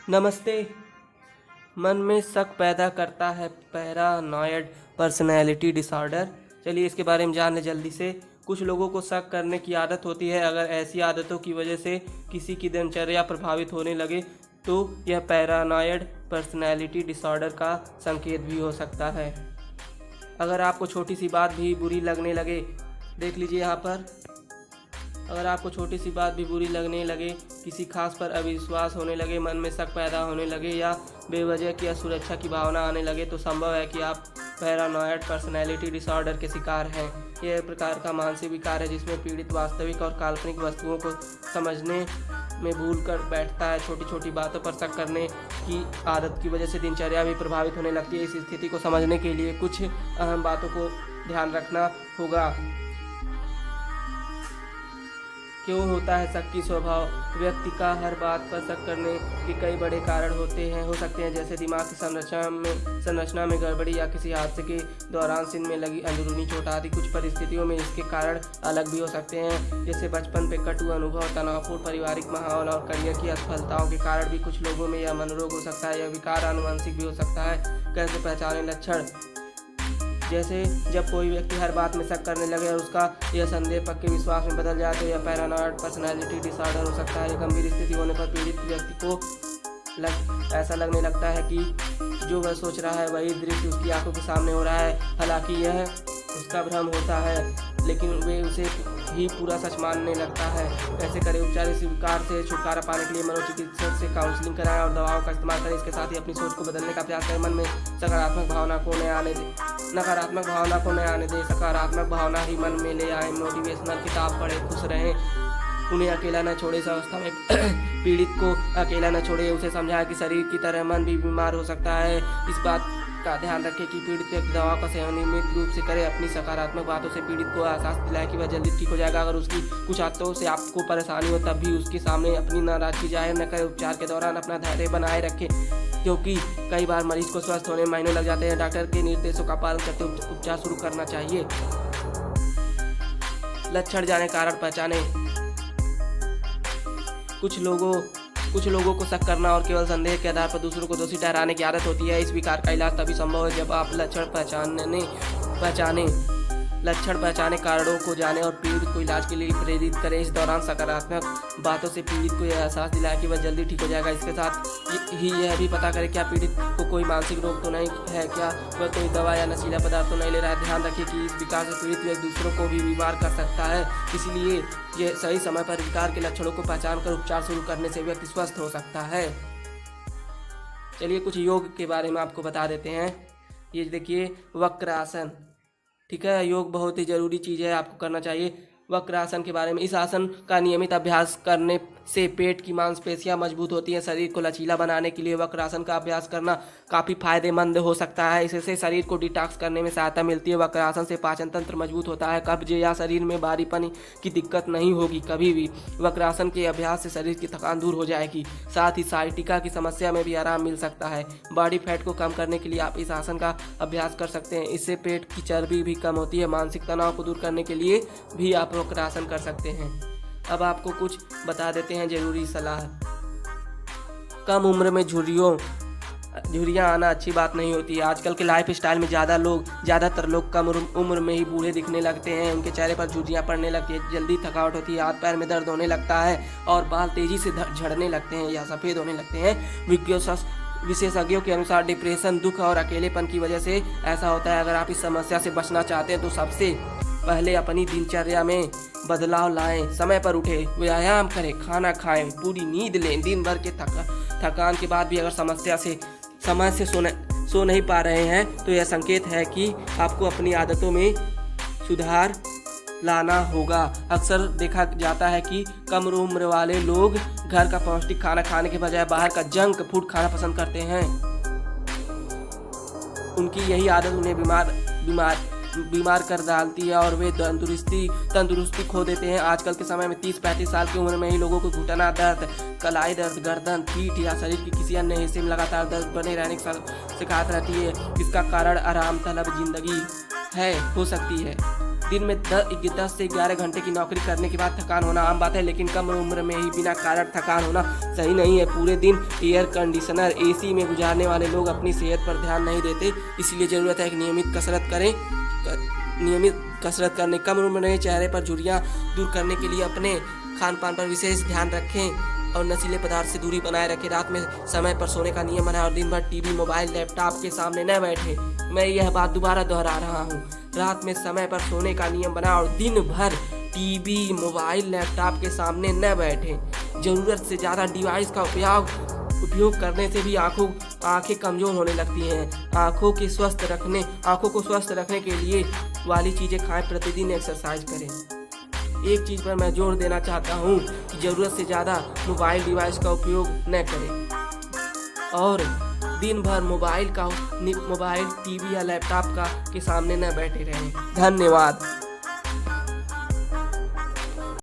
नमस्ते। मन में शक पैदा करता है पैरानॉयड पर्सनैलिटी डिसऑर्डर। चलिए इसके बारे में जान लें जल्दी से। कुछ लोगों को शक करने की आदत होती है। अगर ऐसी आदतों की वजह से किसी की दिनचर्या प्रभावित होने लगे तो यह पैरानॉयड पर्सनैलिटी डिसऑर्डर का संकेत भी हो सकता है। अगर आपको छोटी सी बात भी बुरी लगने लगे, देख लीजिए यहाँ पर, अगर आपको छोटी सी बात भी बुरी लगने लगे, किसी खास पर अविश्वास होने लगे, मन में शक पैदा होने लगे या बेवजह की असुरक्षा की भावना आने लगे तो संभव है कि आप पैरानॉयड पर्सनैलिटी डिसऑर्डर के शिकार हैं। यह एक प्रकार का मानसिक विकार है जिसमें पीड़ित वास्तविक और काल्पनिक वस्तुओं को समझने में भूल कर बैठता है। छोटी छोटी बातों पर शक करने की आदत की वजह से दिनचर्या भी प्रभावित होने लगती है। इस स्थिति को समझने के लिए कुछ अहम बातों को ध्यान रखना होगा। क्यों होता है शक की स्वभाव? व्यक्ति का हर बात पर शक करने के कई बड़े कारण हो सकते हैं, जैसे दिमाग की संरचना में गड़बड़ी या किसी हादसे के दौरान सिर में लगी अंदरूनी चोट आदि। कुछ परिस्थितियों में इसके कारण अलग भी हो सकते हैं, जैसे बचपन पे कटु अनुभव, तनावपूर्ण पारिवारिक माहौल और करियर की असफलताओं के कारण भी कुछ लोगों में यह मनोरोग हो सकता है। यह विकार आनुवंशिक भी हो सकता है। कैसे पहचाने लक्षण? जैसे जब कोई व्यक्ति हर बात में शक करने लगे और उसका यह संदेह पक्के विश्वास में बदल जाए तो यह पैरानॉयड पर्सनैलिटी डिसऑर्डर हो सकता है। गंभीर स्थिति होने पर पीड़ित व्यक्ति को ऐसा लगने लगता है कि जो वह सोच रहा है वही दृश्य उसकी आंखों के सामने हो रहा है। हालांकि यह उसका भ्रम होता है, लेकिन वे उसे ही पूरा सच मानने लगता है। कैसे करें उपचार? इस विकार से छुटकारा पाने के लिए मनोचिकित्सक से काउंसलिंग कराएं और दवाओं का इस्तेमाल करें। इसके साथ ही अपनी सोच को बदलने का प्रयास करें। मन में सकारात्मक भावना को न आने दें, नकारात्मक भावना को न आने दें। सकारात्मक भावना ही मन में ले आए। मोटिवेशनल किताब पढ़ें, खुश रहें, उन्हें अकेला न छोड़े। इस अवस्था में पीड़ित को अकेला न छोड़े, उसे समझाएं कि शरीर की तरह मन भी बीमार हो सकता है। इस बात का ध्यान रखें कि पीड़ित व्यक्ति दवा का सेवन नियमित रूप से करे। अपनी सकारात्मक बातों से पीड़ित को एहसास दिलाए कि वह जल्दी ठीक हो जाएगा। अगर उसकी कुछ आदतों से आपको परेशानी हो तब भी उसके सामने अपनी नाराजगी जाहिर न करें। उपचार के दौरान अपना धैर्य बनाए रखें, क्योंकि कई बार मरीज को स्वस्थ होने में महीनों लग जाते हैं। डॉक्टर के निर्देशों का पालन करते उपचार शुरू करना चाहिए। लक्षण जाने, कारण पहचाने। कुछ लोगों को शक करना और केवल संदेह के आधार पर दूसरों को दोषी ठहराने की आदत होती है। इस विकार का इलाज तभी संभव है जब आप लक्षण पहचाने, कारणों को जाने और पीड़ित को इलाज के लिए प्रेरित करें। इस दौरान सकारात्मक बातों से पीड़ित को यह एहसास दिलाए कि वह जल्दी ठीक हो जाएगा। इसके साथ ही यह भी पता करें क्या पीड़ित को कोई मानसिक रोग तो नहीं है, क्या वह कोई दवा या नशीला पदार्थ तो नहीं ले रहा है। ध्यान रखें कि इस विकार से पीड़ित व्यक्ति दूसरों को भी बीमार कर सकता है, इसलिए यह सही समय पर विकार के लक्षणों को पहचान कर उपचार शुरू करने से व्यक्ति स्वस्थ हो सकता है। चलिए कुछ योग के बारे में आपको बता देते हैं। ये देखिए, वक्र आसन, ठीक है। योग बहुत ही ज़रूरी चीज़ है, आपको करना चाहिए। वक्र आसन के बारे में, इस आसन का नियमित अभ्यास करने से पेट की मांसपेशियां मजबूत होती हैं। शरीर को लचीला बनाने के लिए वक्र आसन का अभ्यास करना काफ़ी फायदेमंद हो सकता है। इससे शरीर को डिटॉक्स करने में सहायता मिलती है। वक्र आसन से पाचन तंत्र मजबूत होता है। कब्ज या शरीर में भारीपन की दिक्कत नहीं होगी कभी भी। वक्र आसन के अभ्यास से शरीर की थकान दूर हो जाएगी। साथ ही साइटिका की समस्या में भी आराम मिल सकता है। बॉडी फैट को कम करने के लिए आप इस आसन का अभ्यास कर सकते हैं। इससे पेट की चर्बी भी कम होती है। मानसिक तनाव को दूर करने के लिए भी आप वक्र आसन कर सकते हैं। अब आपको कुछ बता देते हैं जरूरी सलाह। कम उम्र में झुर्रियाँ आना अच्छी बात नहीं होती है। आजकल के लाइफ स्टाइल में ज़्यादातर लोग कम उम्र में ही बूढ़े दिखने लगते हैं। उनके चेहरे पर झुर्रियाँ पड़ने लगती है, जल्दी थकावट होती है, हाथ पैर में दर्द होने लगता है और बाल तेज़ी से झड़ने लगते हैं या सफ़ेद होने लगते हैं। विशेषज्ञों के अनुसार डिप्रेशन, दुख और अकेलेपन की वजह से ऐसा होता है। अगर आप इस समस्या से बचना चाहते हैं तो सबसे पहले अपनी दिनचर्या में बदलाव लाएं। समय पर उठें, व्यायाम करें, खाना खाएं, पूरी नींद लें। दिन भर के थकान के बाद भी अगर समय से सो नहीं पा रहे हैं तो यह संकेत है कि आपको अपनी आदतों में सुधार लाना होगा। अक्सर देखा जाता है कि कम उम्र वाले लोग घर का पौष्टिक खाना खाने के बजाय बाहर का जंक फूड खाना पसंद करते हैं। उनकी यही आदत उन्हें बीमार कर डालती है और वे तंदुरुस्ती खो देते हैं। आजकल के समय में 30-35 साल की उम्र में ही लोगों को घुटना दर्द, कलाई दर्द, गर्दन, पीठ या शरीर के किसी अन्य हिस्से में लगातार दर्द बने रहने की शिकायत रहती है। इसका कारण आराम तलब जिंदगी हो सकती है। दिन में 10 से 11 घंटे की नौकरी करने के बाद थकान होना आम बात है, लेकिन कम उम्र में ही बिना कारण थकान होना सही नहीं है। पूरे दिन एयर कंडीशनर AC में गुजारने वाले लोग अपनी सेहत पर ध्यान नहीं देते, इसलिए ज़रूरत है कि नियमित कसरत करने, कम उम्र में चेहरे पर झुर्रियाँ दूर करने के लिए अपने खान पान पर विशेष ध्यान रखें और नशीले पदार्थ से दूरी बनाए रखें। रात में समय पर सोने का नियम बनाएं और दिन भर टीवी, मोबाइल, लैपटॉप के सामने न बैठें। मैं यह बात दोबारा दोहरा रहा हूँ, रात में समय पर सोने का नियम बनाएं और दिन भर टीवी, मोबाइल, लैपटॉप के सामने न बैठें। ज़रूरत से ज़्यादा डिवाइस का उपयोग करने से भी आंखें कमज़ोर होने लगती हैं। आंखों को स्वस्थ रखने के लिए वाली चीज़ें खाएं, प्रतिदिन एक्सरसाइज करें। एक चीज़ पर मैं जोर देना चाहता हूँ कि ज़रूरत से ज़्यादा मोबाइल डिवाइस का उपयोग न करें और दिन भर मोबाइल, टीवी या लैपटॉप के सामने न बैठे रहें। धन्यवाद।